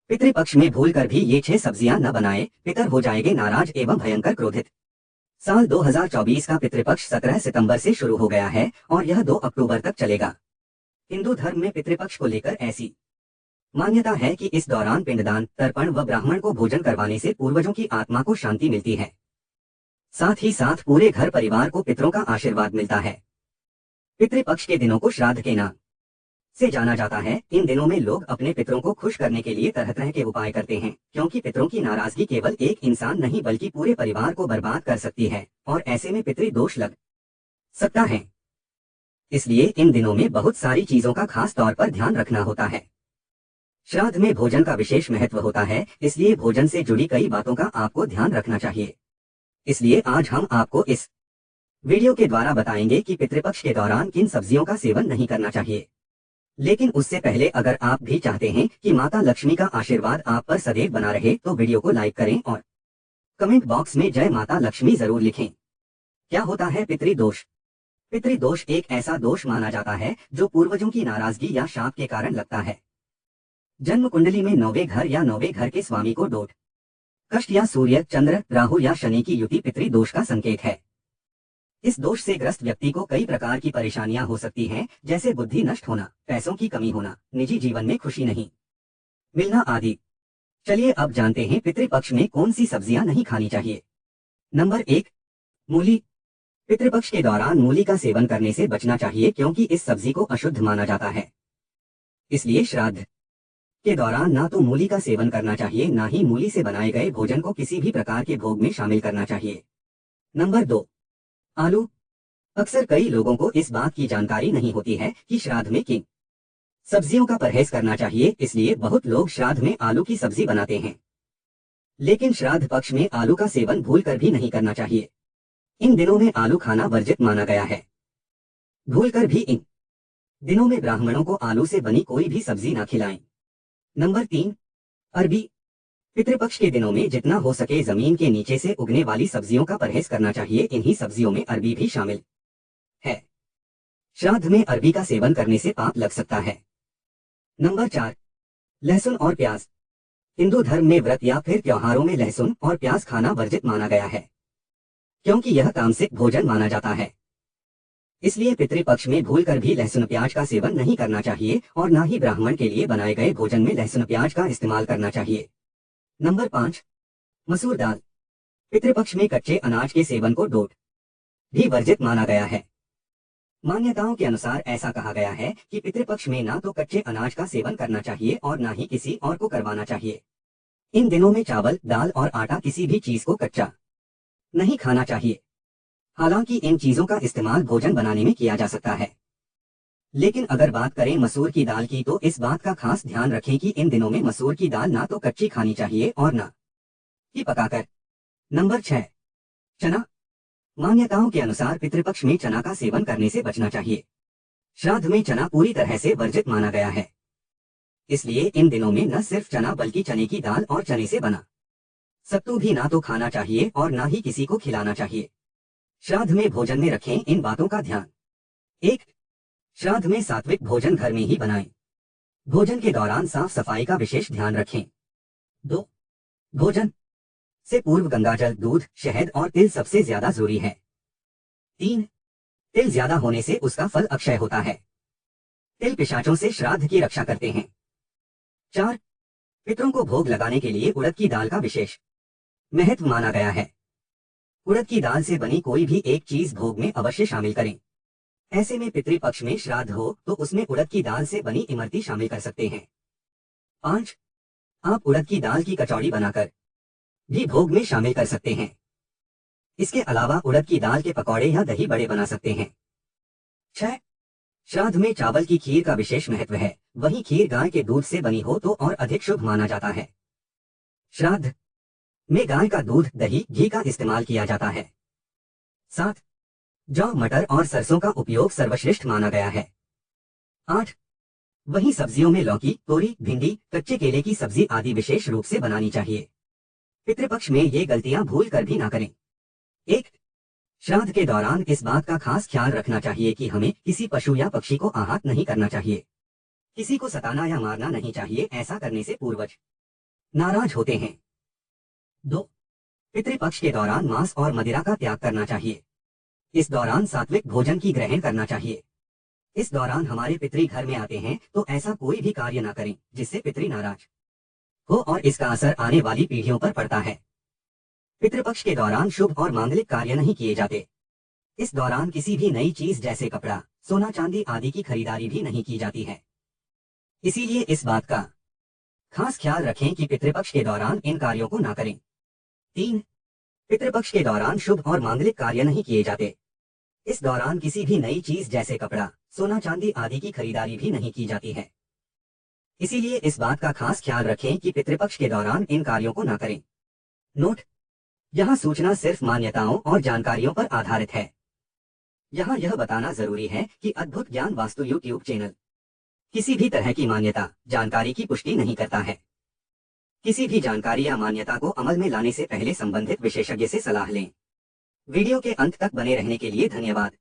पितृपक्ष में भूलकर भी ये 6 सब्जियां न बनाए, पितर हो जाएंगे नाराज एवं भयंकर क्रोधित। साल 2024 का पितृपक्ष 17 सितंबर से शुरू हो गया है और यह 2 अक्टूबर तक चलेगा। हिंदू धर्म में पितृपक्ष को लेकर ऐसी मान्यता है कि इस दौरान पिंडदान, तर्पण व ब्राह्मण को भोजन करवाने से पूर्वजों की आत्मा को शांति मिलती है। साथ ही साथ पूरे घर परिवार को पितरों का आशीर्वाद मिलता है। पितृपक्ष के दिनों को श्राद्ध के नाम से जाना जाता है। इन दिनों में लोग अपने पितरों को खुश करने के लिए तरह तरह के उपाय करते हैं, क्योंकि पितरों की नाराजगी केवल एक इंसान नहीं बल्कि पूरे परिवार को बर्बाद कर सकती है और ऐसे में पितृदोष लग सकता है। इसलिए इन दिनों में बहुत सारी चीजों का खास तौर पर ध्यान रखना होता है। श्राद्ध में भोजन का विशेष महत्व होता है, इसलिए भोजन से जुड़ी कई बातों का आपको ध्यान रखना चाहिए। इसलिए आज हम आपको इस वीडियो के द्वारा बताएंगे कि पितृपक्ष के दौरान किन सब्जियों का सेवन नहीं करना चाहिए। लेकिन उससे पहले अगर आप भी चाहते हैं कि माता लक्ष्मी का आशीर्वाद आप पर सदैव बना रहे तो वीडियो को लाइक करें और कमेंट बॉक्स में जय माता लक्ष्मी जरूर लिखें। क्या होता है पितृदोष? पितृदोष एक ऐसा दोष माना जाता है जो पूर्वजों की नाराजगी या शाप के कारण लगता है। जन्म कुंडली में 9वें घर या 9वें घर के स्वामी को डोट, कष्ट या सूर्य, चंद्र, राहु या शनि की युति पितृदोष का संकेत है। इस दोष से ग्रस्त व्यक्ति को कई प्रकार की परेशानियां हो सकती हैं, जैसे बुद्धि नष्ट होना, पैसों की कमी होना, निजी जीवन में खुशी नहीं मिलना आदि। चलिए अब जानते हैं पितृपक्ष में कौन सी सब्जियां नहीं खानी चाहिए। नंबर 1, मूली। पितृपक्ष के दौरान मूली का सेवन करने से बचना चाहिए, क्योंकि इस सब्जी को अशुद्ध माना जाता है। इसलिए श्राद्ध के दौरान ना तो मूली का सेवन करना चाहिए, ना ही मूली से बनाए गए भोजन को किसी भी प्रकार के भोग में शामिल करना चाहिए। नंबर 2, आलू। अक्सर कई लोगों को इस बात की जानकारी नहीं होती है कि श्राद्ध में किन सब्जियों का परहेज करना चाहिए, इसलिए बहुत लोग श्राद्ध में आलू की सब्जी बनाते हैं। लेकिन श्राद्ध पक्ष में आलू का सेवन भूलकर भी नहीं करना चाहिए। इन दिनों में आलू खाना वर्जित माना गया है। भूलकर भी इन दिनों में ब्राह्मणों को आलू से बनी कोई भी सब्जी ना खिलाएं। नंबर 3, अरबी। पितृपक्ष के दिनों में जितना हो सके जमीन के नीचे से उगने वाली सब्जियों का परहेज करना चाहिए। इन्हीं सब्जियों में अरबी भी शामिल है। श्राद्ध में अरबी का सेवन करने से पाप लग सकता है। नंबर 4, लहसुन और प्याज। हिंदू धर्म में व्रत या फिर त्योहारों में लहसुन और प्याज खाना वर्जित माना गया है, क्योंकि यह तामसिक भोजन माना जाता है। इसलिए पितृपक्ष में भूलकर भी लहसुन प्याज का सेवन नहीं करना चाहिए और ना ही ब्राह्मण के लिए बनाए गए भोजन में लहसुन प्याज का इस्तेमाल करना चाहिए। नंबर 5, मसूर दाल। पितृपक्ष में कच्चे अनाज के सेवन को डोट भी वर्जित माना गया है। मान्यताओं के अनुसार ऐसा कहा गया है कि पितृपक्ष में ना तो कच्चे अनाज का सेवन करना चाहिए और ना ही किसी और को करवाना चाहिए। इन दिनों में चावल, दाल और आटा किसी भी चीज को कच्चा नहीं खाना चाहिए। हालांकि इन चीजों का इस्तेमाल भोजन बनाने में किया जा सकता है। लेकिन अगर बात करें मसूर की दाल की तो इस बात का खास ध्यान रखें कि इन दिनों में मसूर की दाल ना तो कच्ची खानी चाहिए और ना ही पकाकर। नंबर 6, चना। मान्यताओं के अनुसार पितृपक्ष में चना का सेवन करने से बचना चाहिए। श्राद्ध में चना पूरी तरह से वर्जित माना गया है। इसलिए इन दिनों में न सिर्फ चना बल्कि चने की दाल और चने से बना सत्तू भी ना तो खाना चाहिए और ना ही किसी को खिलाना चाहिए। श्राद्ध में भोजन में रखें इन बातों का ध्यान। 1, श्राद्ध में सात्विक भोजन घर में ही बनाएं। भोजन के दौरान साफ सफाई का विशेष ध्यान रखें। 2, भोजन से पूर्व गंगाजल, दूध, शहद और तिल सबसे ज्यादा जरूरी है। 3, तिल ज्यादा होने से उसका फल अक्षय होता है। तिल पिशाचों से श्राद्ध की रक्षा करते हैं। 4, पितरों को भोग लगाने के लिए उड़द की दाल का विशेष महत्व माना गया है। उड़द की दाल से बनी कोई भी एक चीज भोग में अवश्य शामिल करें। ऐसे में पितृपक्ष में श्राद्ध हो तो उसमें उड़द की दाल से बनी इमरती शामिल कर सकते हैं। 5, आप उड़द की दाल की कचौड़ी बनाकर भी भोग में शामिल कर सकते हैं। इसके अलावा उड़द की दाल के पकौड़े या दही बड़े बना सकते हैं। 6, श्राद्ध में चावल की खीर का विशेष महत्व है। वहीं खीर गाय के दूध से बनी हो तो और अधिक शुभ माना जाता है। श्राद्ध में गाय का दूध, दही, घी का इस्तेमाल किया जाता है। 7, जौ, मटर और सरसों का उपयोग सर्वश्रेष्ठ माना गया है। 8, वहीं सब्जियों में लौकी, तोरी, भिंडी, कच्चे केले की सब्जी आदि विशेष रूप से बनानी चाहिए। पितृपक्ष में ये गलतियां भूल कर भी ना करें। 1, श्राद्ध के दौरान इस बात का खास ख्याल रखना चाहिए कि हमें किसी पशु या पक्षी को आहत नहीं करना चाहिए। किसी को सताना या मारना नहीं चाहिए। ऐसा करने से पूर्वज नाराज होते हैं। 2. पितृपक्ष के दौरान मांस और मदिरा का त्याग करना चाहिए। इस दौरान सात्विक भोजन की ग्रहण करना चाहिए। इस दौरान हमारे पितृ घर में आते हैं तो ऐसा कोई भी कार्य ना करें जिससे पितृ नाराज हो और इसका असर आने वाली पीढ़ियों पर पड़ता है। पितृपक्ष के दौरान शुभ और मांगलिक कार्य नहीं किए जाते। इस दौरान किसी भी नई चीज जैसे कपड़ा, सोना चांदी आदि की खरीदारी भी नहीं की जाती है। इसीलिए इस बात का खास ख्याल रखें कि पितृपक्ष के दौरान इन कार्यों को ना करें। 3. पितृपक्ष के दौरान शुभ और मांगलिक कार्य नहीं किए जाते। इस दौरान किसी भी नई चीज जैसे कपड़ा, सोना चांदी आदि की खरीदारी भी नहीं की जाती है। इसीलिए इस बात का खास ख्याल रखें कि पितृपक्ष के दौरान इन कार्यों को ना करें। नोट: यहाँ सूचना सिर्फ मान्यताओं और जानकारियों पर आधारित है। यहाँ यह बताना जरूरी है कि अद्भुत ज्ञान वास्तु यूट्यूब चैनल किसी भी तरह की मान्यता, जानकारी की पुष्टि नहीं करता है। किसी भी जानकारी या मान्यता को अमल में लाने से पहले संबंधित विशेषज्ञ से सलाह लें। वीडियो के अंत तक बने रहने के लिए धन्यवाद।